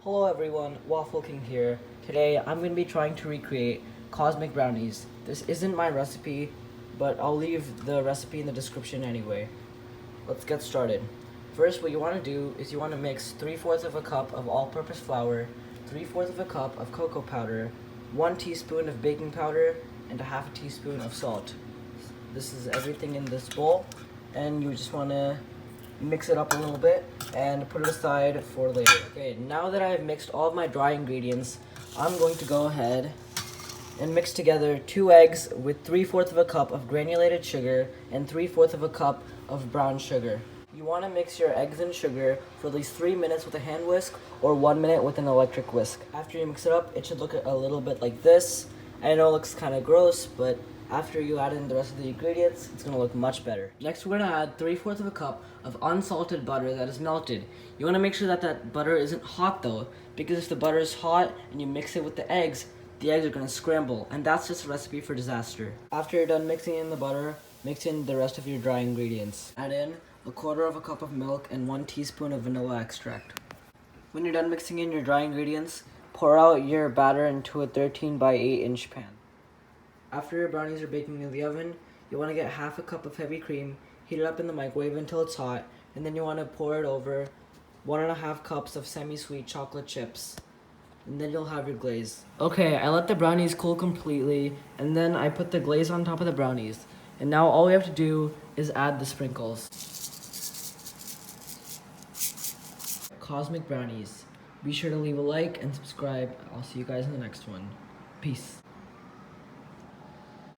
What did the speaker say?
Hello everyone, Waffle King here. Today I'm going to be trying to recreate cosmic brownies. This isn't my recipe, but I'll leave the recipe in the description anyway. Let's get started. First, what you want to do is you want to mix 3/4 of a cup of all-purpose flour, 3/4 of a cup of cocoa powder, 1 teaspoon of baking powder, and a half a teaspoon of salt. This is everything in this bowl, and you just want to mix it up a little bit and put it aside for later. Okay, now that I've mixed all of my dry ingredients, I'm going to go ahead and mix together 2 eggs with 3/4 of a cup of granulated sugar and 3/4 of a cup of brown sugar. You want to mix your eggs and sugar for at least 3 minutes with a hand whisk or 1 minute with an electric whisk. After you mix it up, it should look a little bit like this. I know it looks kind of gross, but after you add in the rest of the ingredients, it's going to look much better. Next, we're going to add 3/4 of a cup of unsalted butter that is melted. You want to make sure that that butter isn't hot though, because if the butter is hot and you mix it with the eggs are going to scramble, and that's just a recipe for disaster. After you're done mixing in the butter, mix in the rest of your dry ingredients. Add in 1/4 of a cup of milk and 1 teaspoon of vanilla extract. When you're done mixing in your dry ingredients, pour out your batter into a 13 by 8 inch pan. After your brownies are baking in the oven, you want to get half a cup of heavy cream, heat it up in the microwave until it's hot, and then you want to pour it over 1.5 cups of semi-sweet chocolate chips, and then you'll have your glaze. Okay, I let the brownies cool completely, and then I put the glaze on top of the brownies. And now all we have to do is add the sprinkles. Cosmic brownies. Be sure to leave a like and subscribe. I'll see you guys in the next one. Peace.